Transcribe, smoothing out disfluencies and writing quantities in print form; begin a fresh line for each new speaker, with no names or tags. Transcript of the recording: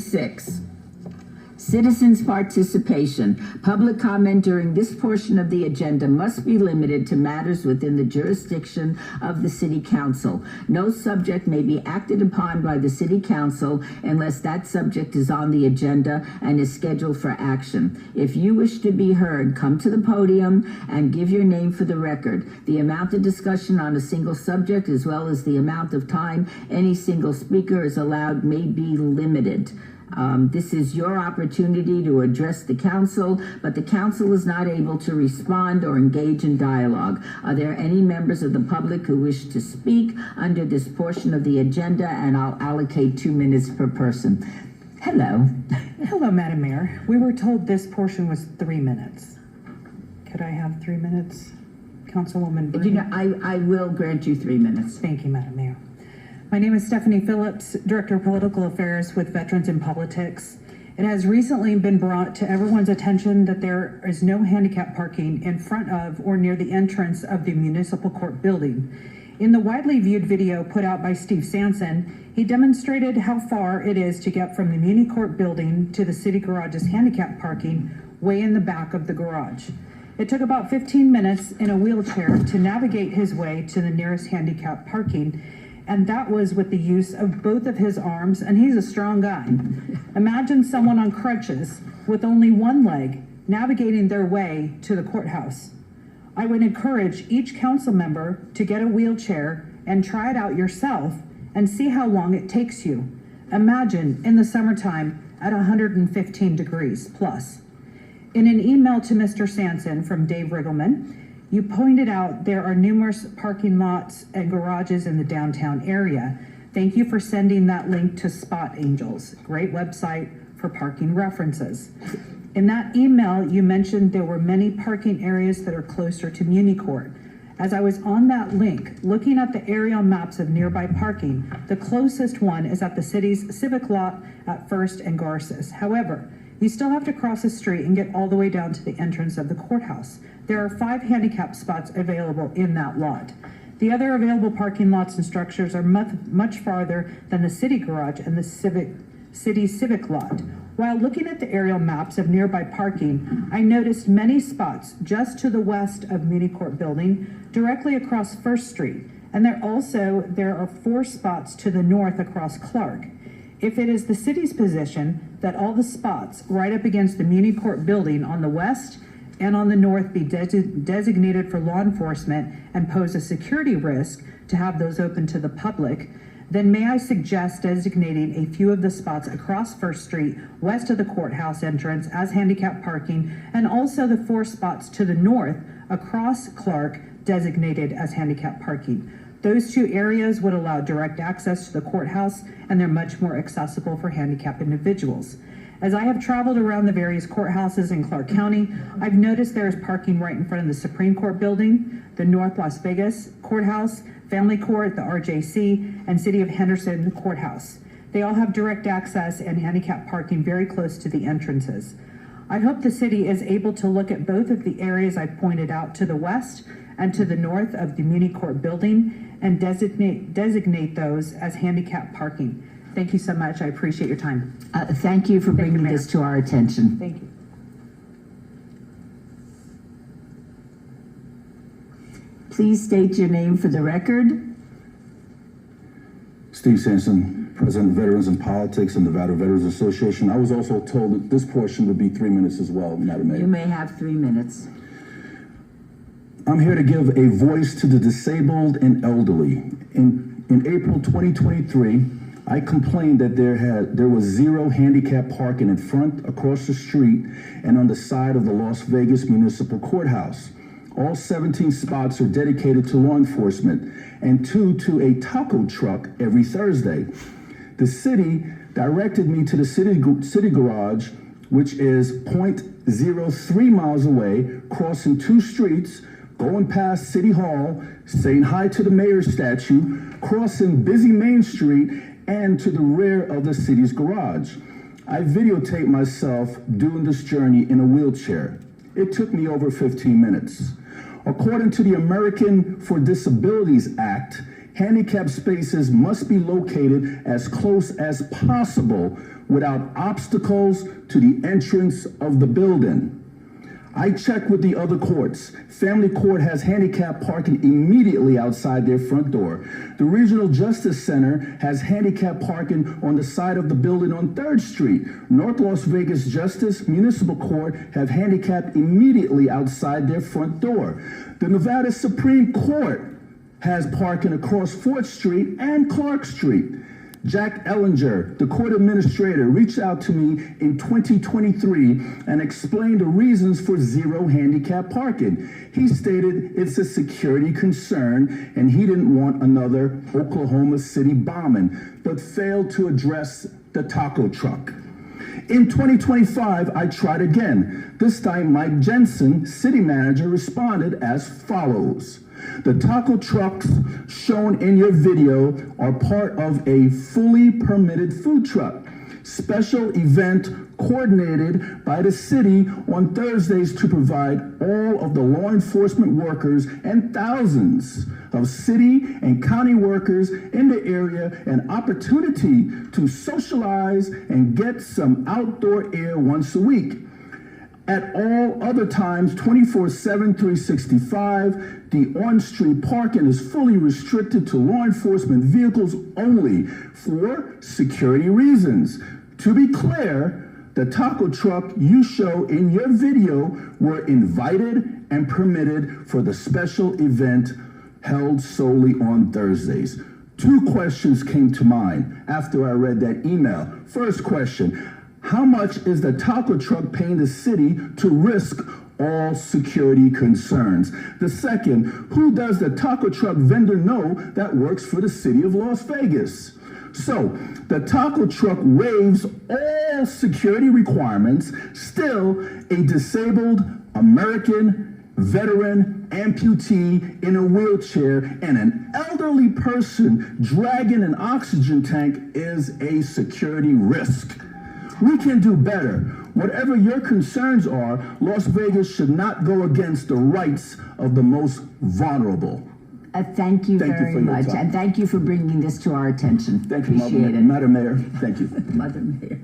6. Citizens' participation. Public comment during this portion of the agenda must be limited to matters within the jurisdiction of the City Council. No subject may be acted upon by the City Council unless that subject is on the agenda and is scheduled for action. If you wish to be heard, come to the podium and give your name for the record. The amount of discussion on a single subject, as well as the amount of time any single speaker is allowed, may be limited. This is your opportunity to address the council, but the council is not able to respond or engage in dialogue. Are there any members of the public who wish to speak under this portion of the agenda? And I'll allocate 2 minutes per person. Hello.
Hello, Madam Mayor. We were told this portion was 3 minutes. Could I have 3 minutes, Councilwoman Bruni?
You know, I will grant you 3 minutes.
Thank you, Madam Mayor. My name is Stephanie Phillips, Director of Political Affairs with Veterans in Politics. It has recently been brought to everyone's attention that there is no handicap parking in front of or near the entrance of the Municipal Court building. In the widely viewed video put out by Steve Sanson, he demonstrated how far it is to get from the Muni Court building to the City Garage's handicap parking way in the back of the garage. It took about 15 minutes in a wheelchair to navigate his way to the nearest handicap parking, and that was with the use of both of his arms, and he's a strong guy. Imagine someone on crutches with only one leg navigating their way to the courthouse. I would encourage each council member to get a wheelchair and try it out yourself and see how long it takes you. Imagine in the summertime at 115 degrees plus. In an email to Mr. Sanson from Dave Riggleman, you pointed out there are numerous parking lots and garages in the downtown area. Thank you for sending that link to Spot Angels, great website for parking references. In that email, you mentioned there were many parking areas that are closer to Muni Court. As I was on that link, looking at the aerial maps of nearby parking, the closest one is at the city's civic lot at First and Garces. However, you still have to cross the street and get all the way down to the entrance of the courthouse. There are 5 handicap spots available in that lot. The other available parking lots and structures are much farther than the city garage and the city civic lot. While looking at the aerial maps of nearby parking, I noticed many spots just to the west of Muni Court building, directly across First Street. And there are 4 spots to the north across Clark. If it is the city's position that all the spots right up against the Muni Court building on the west and on the north be designated for law enforcement and pose a security risk to have those open to the public, then may I suggest designating a few of the spots across First Street west of the courthouse entrance as handicap parking, and also the 4 spots to the north across Clark designated as handicap parking. Those 2 areas would allow direct access to the courthouse, and they're much more accessible for handicapped individuals. As I have traveled around the various courthouses in Clark County, I've noticed there is parking right in front of the Supreme Court building, the North Las Vegas Courthouse, Family Court, the RJC, and City of Henderson Courthouse. They all have direct access and handicap parking very close to the entrances. I hope the city is able to look at both of the areas I've pointed out to the west and to the north of the Muni Court building and designate those as handicap parking. Thank you so much. I appreciate your time.
Thank you for bringing this to our attention.
Thank you.
Please state your name for the record.
Steve Sanson, President of Veterans in Politics and Nevada Veterans Association. I was also told that this portion would be 3 minutes as well, Madam Mayor.
You may have 3 minutes.
I'm here to give a voice to the disabled and elderly. In April 2023, I complained that there was 0 handicap parking in front, across the street, and on the side of the Las Vegas Municipal Courthouse. All 17 spots are dedicated to law enforcement and 2 to a taco truck every Thursday. The city directed me to the city garage, which is 0.03 miles away, crossing 2 streets, going past City Hall, saying hi to the mayor's statue, crossing busy Main Street, and to the rear of the city's garage. I videotaped myself doing this journey in a wheelchair. It took me over 15 minutes. According to the American for Disabilities Act, handicap spaces must be located as close as possible without obstacles to the entrance of the building. I checked with the other courts. Family Court has handicap parking immediately outside their front door. The Regional Justice Center has handicap parking on the side of the building on 3rd Street. North Las Vegas Justice Municipal Court have handicap immediately outside their front door. The Nevada Supreme Court has parking across 4th Street and Clark Street. Jack Ellinger, the court administrator, reached out to me in 2023 and explained the reasons for zero handicap parking. He stated it's a security concern and he didn't want another Oklahoma City bombing, but failed to address the taco truck. In 2025, I tried again. This time, Mike Jensen, city manager, responded as follows. The taco trucks shown in your video are part of a fully permitted food truck. Special event coordinated by the city on Thursdays to provide all of the law enforcement workers and thousands of city and county workers in the area an opportunity to socialize and get some outdoor air once a week. At all other times, 24/7, 365, the on-street parking is fully restricted to law enforcement vehicles only for security reasons. To be clear, the taco truck you show in your video were invited and permitted for the special event held solely on Thursdays. 2 questions came to mind after I read that email. First question, how much is the taco truck paying the city to risk all security concerns? The second, who does the taco truck vendor know that works for the city of Las Vegas? So, the taco truck waives all security requirements, still a disabled American veteran amputee in a wheelchair and an elderly person dragging an oxygen tank is a security risk. We can do better. Whatever your concerns are, Las Vegas should not go against the rights of the most vulnerable.
Thank you very much, and thank you for bringing this to our attention.
Thank you,
Appreciate it.
Madam Mayor. Thank you.
Mother Mayor.